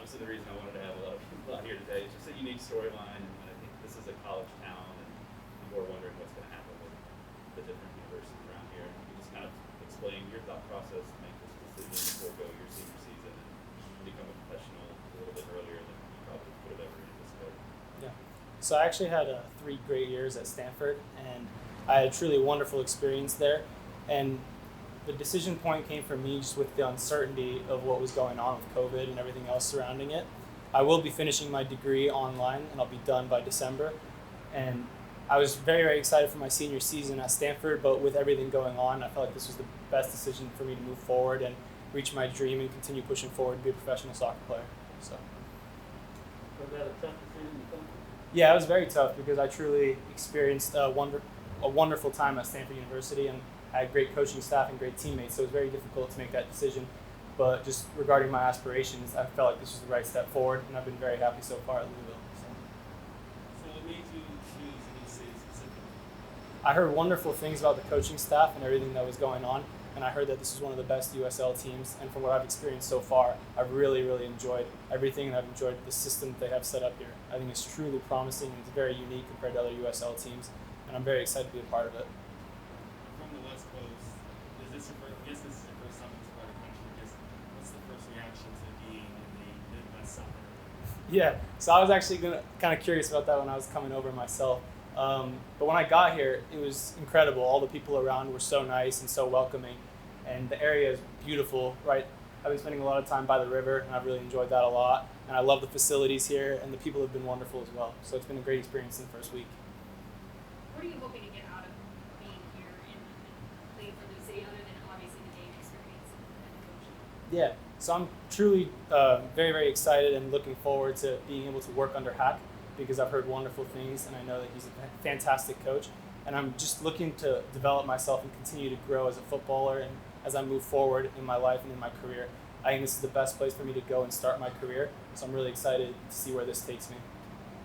obviously the reason I wanted to have a lot of people out here today is just a unique storyline, and I think this is a college town, and people are wondering what's going to happen with the different universities around here. And you just kind of explain your thought process to make this decision to forego your senior season and become a professional a little bit earlier than you probably could have ever anticipated. Yeah. So I actually had 3 great years at Stanford, and I had a truly wonderful experience there. And the decision point came for me just with the uncertainty of what was going on with COVID and everything else surrounding it. I will be finishing my degree online, and I'll be done by December. And I was very, very excited for my senior season at Stanford, but with everything going on, I felt like this was the best decision for me to move forward and reach my dream and continue pushing forward to be a professional soccer player. So. Was that a tough decision to come? Yeah, it was very tough because I truly experienced a wonderful time at Stanford University, and I had great coaching staff and great teammates, so it was very difficult to make that decision. But just regarding my aspirations, I felt like this was the right step forward, and I've been very happy so far at Louisville. So what made you choose LouCity specifically? I heard wonderful things about the coaching staff and everything that was going on, and I heard that this was one of the best USL teams, and from what I've experienced so far, I've really, really enjoyed everything, and I've enjoyed the system that they have set up here. I think it's truly promising, and it's very unique compared to other USL teams, and I'm very excited to be a part of it. From the West Coast, is this your first, I guess this is your first time in this part of the country. I guess, what's the first reaction to being in the Midwest soccer? Yeah, so I was actually kind of curious about that when I was coming over myself. But when I got here, it was incredible. All the people around were so nice and so welcoming, and the area is beautiful, right? I've been spending a lot of time by the river, and I've really enjoyed that a lot. And I love the facilities here, and the people have been wonderful as well. So it's been a great experience in the first week. What are you hoping to get out of being here and playing for LouCity, other than obviously the game experience and coaching? Yeah, so I'm truly very, very excited and looking forward to being able to work under Hack, because I've heard wonderful things, and I know that he's a fantastic coach. And I'm just looking to develop myself and continue to grow as a footballer, and as I move forward in my life and in my career. I think this is the best place for me to go and start my career, so I'm really excited to see where this takes me.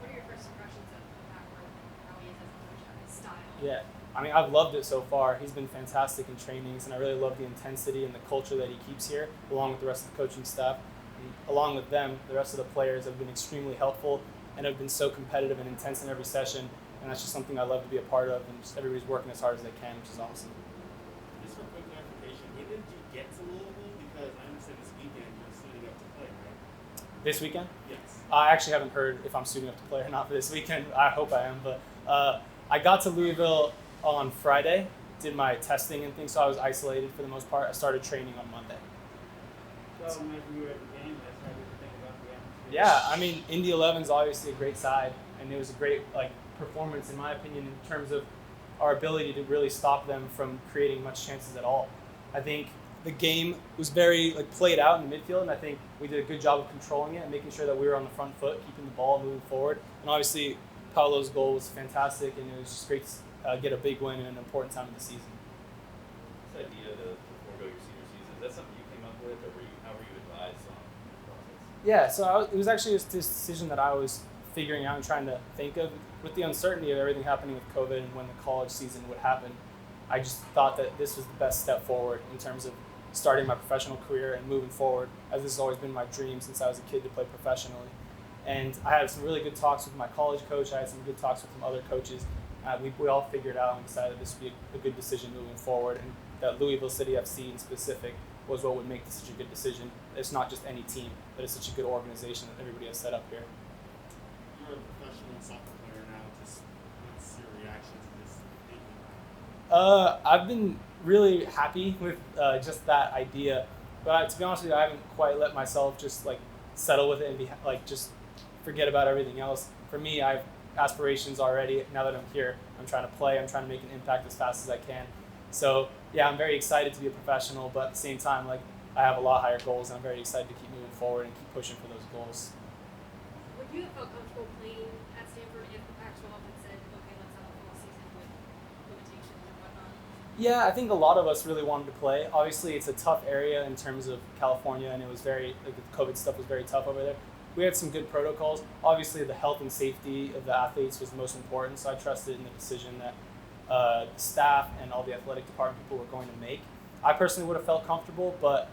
What are your first impressions of Hackworth and how he is as a coach, his style? Yeah, I mean, I've loved it so far. He's been fantastic in trainings, and I really love the intensity and the culture that he keeps here, along with the rest of the coaching staff. And along with them, the rest of the players have been extremely helpful and have been so competitive and intense in every session, and that's just something I love to be a part of, and just everybody's working as hard as they can, which is awesome. Just for quick clarification, when did you get to Louisville? Because I understand this weekend you're suiting up to play, right? This weekend? Yes. I actually haven't heard if I'm suiting up to play or not for this weekend. I hope I am, but I got to Louisville on Friday, did my testing and things, so I was isolated for the most part. I started training on Monday. So whenever you were at the game, that's how you were thinking about the atmosphere? Yeah, I mean, Indy 11's obviously a great side, and it was a great performance, in my opinion, in terms of our ability to really stop them from creating much chances at all. I think the game was very played out in the midfield, and I think we did a good job of controlling it and making sure that we were on the front foot, keeping the ball moving forward. And obviously, Paolo's goal was fantastic, and it was just great to get a big win in an important time of the season. This idea to forego your senior season, is that something you came up with, or how were you advised on the process? Yeah, so it was actually this decision that I was figuring out and trying to think of. With the uncertainty of everything happening with COVID and when the college season would happen, I just thought that this was the best step forward in terms of starting my professional career and moving forward, as this has always been my dream since I was a kid to play professionally. And I had some really good talks with my college coach. I had some good talks with some other coaches. We all figured out and decided this would be a good decision moving forward, and that Louisville City FC in specific was what would make this such a good decision. It's not just any team, but it's such a good organization that everybody has set up here. You're a professional soccer player now. Just what's your reaction to this thinking? I've been really happy with just that idea, but to be honest with you, I haven't quite let myself just settle with it and be just forget about everything else. For me, I have aspirations already. Now that I'm here, I'm trying to play. I'm trying to make an impact as fast as I can. So yeah, I'm very excited to be a professional, but at the same time, I have a lot higher goals, and I'm very excited to keep moving forward and keep pushing for those goals. Would you have felt comfortable playing at Stanford if the Pac-12 had said, okay, let's have a full season with limitations and whatnot? Yeah, I think a lot of us really wanted to play. Obviously, it's a tough area in terms of California, and it was very, the COVID stuff was very tough over there. We had some good protocols. Obviously, the health and safety of the athletes was the most important, so I trusted in the decision that the staff and all the athletic department people were going to make. I personally would have felt comfortable, but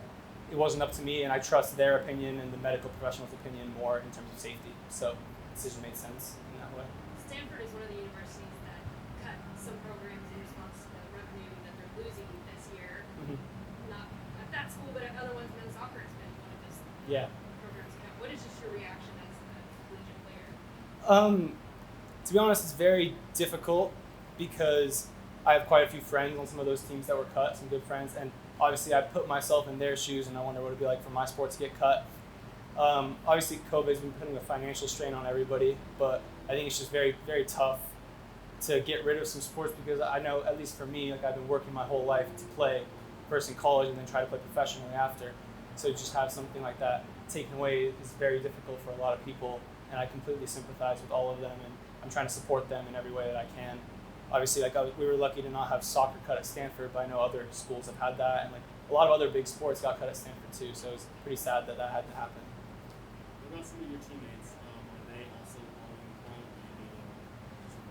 it wasn't up to me, and I trust their opinion and the medical professional's opinion more in terms of safety. So the decision made sense in that way. Stanford is one of the universities that cut some programs in response to the revenue that they're losing this year. Not at that school, but at other ones. Men's soccer has been one of those programs cut. What is just your reaction as a collegiate player? To be honest, it's very difficult because I have quite a few friends on some of those teams that were cut, some good friends, and obviously I put myself in their shoes and I wonder what it'd be like for my sport to get cut. Obviously COVID's been putting a financial strain on everybody, but I think it's just very, very tough to get rid of some sports because I know, at least for me, like I've been working my whole life to play first in college and then try to play professionally after. So just have something like that taken away is very difficult for a lot of people, and I completely sympathize with all of them, and I'm trying to support them in every way that I can. Obviously, we were lucky to not have soccer cut at Stanford, but I know other schools have had that, and like a lot of other big sports got cut at Stanford too. So it's pretty sad that had to happen. What about some of your teammates? Are they also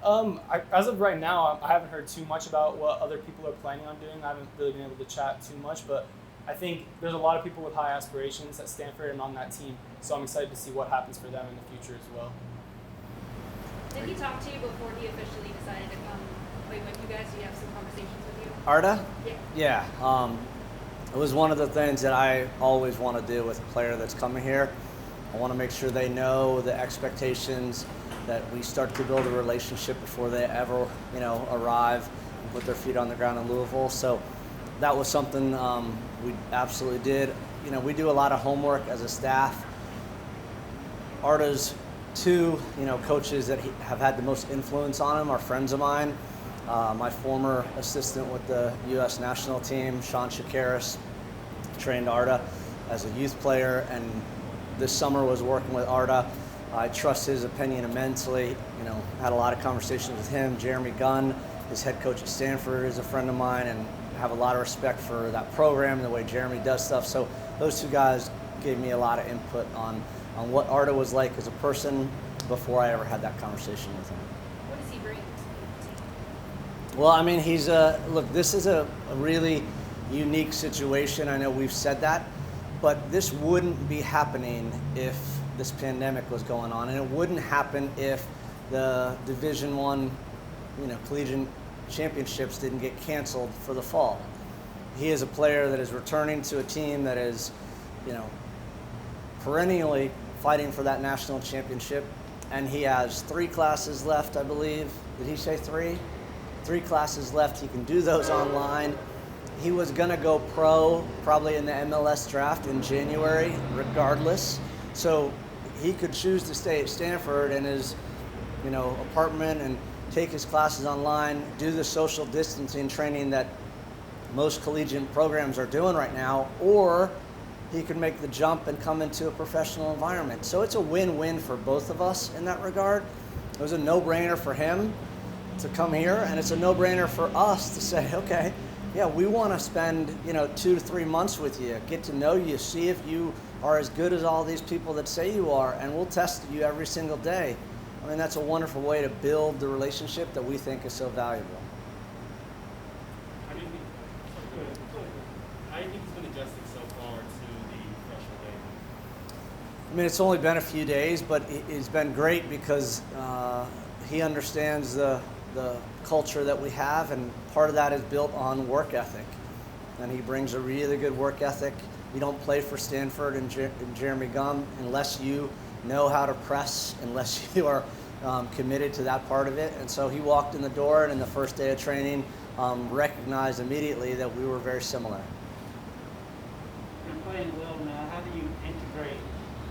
going pro? As of right now, I haven't heard too much about what other people are planning on doing. I haven't really been able to chat too much, but I think there's a lot of people with high aspirations at Stanford and on that team. So I'm excited to see what happens for them in the future as well. Did he talk to you before he officially decided to come play with you guys? Do you have some conversations with you? Arda? Yeah. Yeah. It was one of the things that I always want to do with a player that's coming here. I want to make sure they know the expectations, that we start to build a relationship before they ever, arrive and put their feet on the ground in Louisville. So that was something we absolutely did. We do a lot of homework as a staff. Arda's two, coaches that have had the most influence on him are friends of mine. My former assistant with the U.S. national team, Sean Shakaris, trained Arda as a youth player, and this summer was working with Arda. I trust his opinion immensely. Had a lot of conversations with him. Jeremy Gunn, his head coach at Stanford, is a friend of mine, and have a lot of respect for that program and the way Jeremy does stuff. So those two guys gave me a lot of input on what Arda was like as a person before I ever had that conversation with him. What does he bring to the team? Well, look, this is a really unique situation. I know we've said that, but this wouldn't be happening if this pandemic was going on, and it wouldn't happen if the Division I, collegiate championships didn't get canceled for the fall. He is a player that is returning to a team that is, perennially fighting for that national championship, and he has 3 classes left, I believe. Did he say 3? 3 classes left. He can do those online. He was going to go pro probably in the MLS draft in January, regardless. So he could choose to stay at Stanford in his, apartment and take his classes online, do the social distancing training that most collegiate programs are doing right now, or he could make the jump and come into a professional environment. So it's a win-win for both of us in that regard. It was a no-brainer for him to come here, and it's a no-brainer for us to say, okay, yeah, we want to spend 2 to 3 months with you, get to know you, see if you are as good as all these people that say you are, and we'll test you every single day. That's a wonderful way to build the relationship that we think is so valuable. How do you think he's been adjusting so far to the professional game? It's only been a few days, but it's been great because he understands the culture that we have, and part of that is built on work ethic. And he brings a really good work ethic. You don't play for Stanford and Jeremy Gunn unless you know how to press, unless you are committed to that part of it. And so he walked in the door, and in the first day of training, recognized immediately that we were very similar. You're playing well now. How do you integrate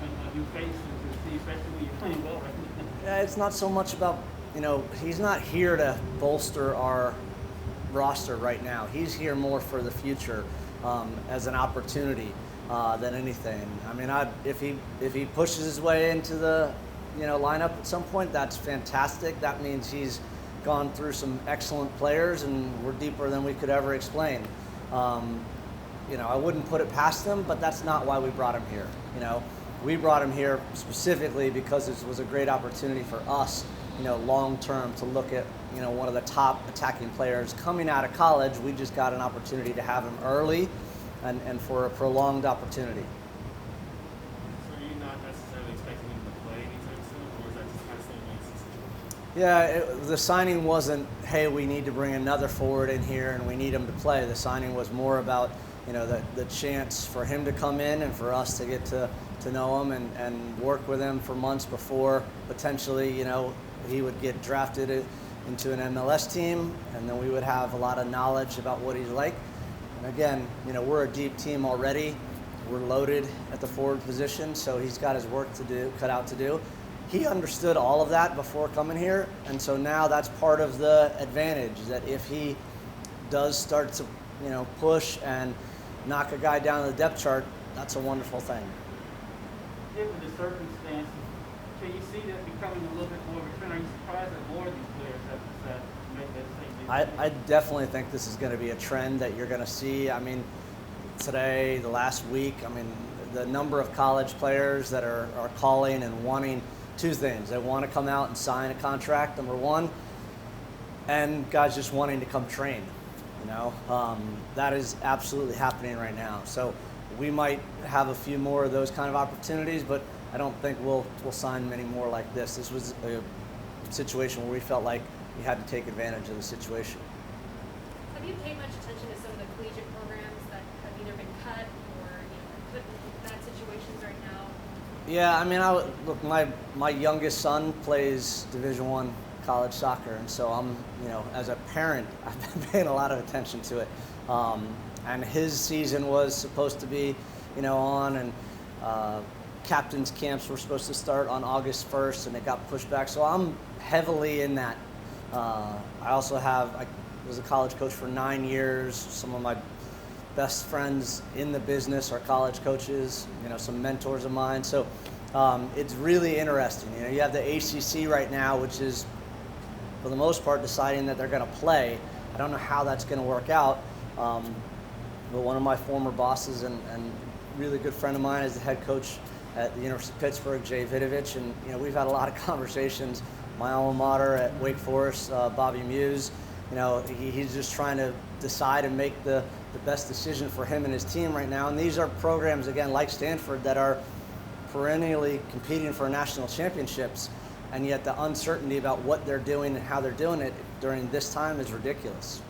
a new face into the team, especially when you're playing well right now? Yeah, it's not so much about, he's not here to bolster our roster right now. He's here more for the future as an opportunity than anything. If he pushes his way into the lineup at some point, that's fantastic. That means he's gone through some excellent players, and we're deeper than we could ever explain. I wouldn't put it past him, but that's not why we brought him here. We brought him here specifically because it was a great opportunity for us, long term, to look at one of the top attacking players coming out of college. We just got an opportunity to have him early and for a prolonged opportunity. So are you not necessarily expecting him to play anytime soon, or is that just kind of still makes the situation? Yeah, the signing wasn't, hey, we need to bring another forward in here and we need him to play. The signing was more about, the chance for him to come in and for us to get to know him and work with him for months before potentially, he would get drafted into an MLS team, and then we would have a lot of knowledge about what he's like. And again, we're a deep team already. We're loaded at the forward position, so he's got his work cut out to do. He understood all of that before coming here, and so now that's part of the advantage, that if he does start to, push and knock a guy down the depth chart, that's a wonderful thing. Given the circumstances, can you see that becoming a little bit more of a trend? Are you surprised that more of these players have decided to make that same decision? I definitely think this is going to be a trend that you're going to see. I mean, today, the last week, the number of college players that are calling and wanting two things. They want to come out and sign a contract, number one, and guys just wanting to come train. That is absolutely happening right now. So we might have a few more of those kind of opportunities, but I don't think we'll sign many more like this. This was a situation where we felt like we had to take advantage of the situation. Have you paid much attention to some of the collegiate programs that have either been cut or put in bad situations right now? Yeah, look, my youngest son plays Division I college soccer, and so I'm, as a parent, I've been paying a lot of attention to it. And his season was supposed to be, on, and captain's camps were supposed to start on August 1st, and it got pushed back. So I'm heavily in that. I was a college coach for 9 years. Some of my best friends in the business are college coaches, some mentors of mine. So it's really interesting. You have the ACC right now, which is, for the most part, deciding that they're going to play. I don't know how that's going to work out. But one of my former bosses and really good friend of mine is the head coach at the University of Pittsburgh, Jay Vidovich, and we've had a lot of conversations. My alma mater at Wake Forest, Bobby Muse, he's just trying to decide and make the best decision for him and his team right now. And these are programs, again, like Stanford, that are perennially competing for national championships, and yet the uncertainty about what they're doing and how they're doing it during this time is ridiculous.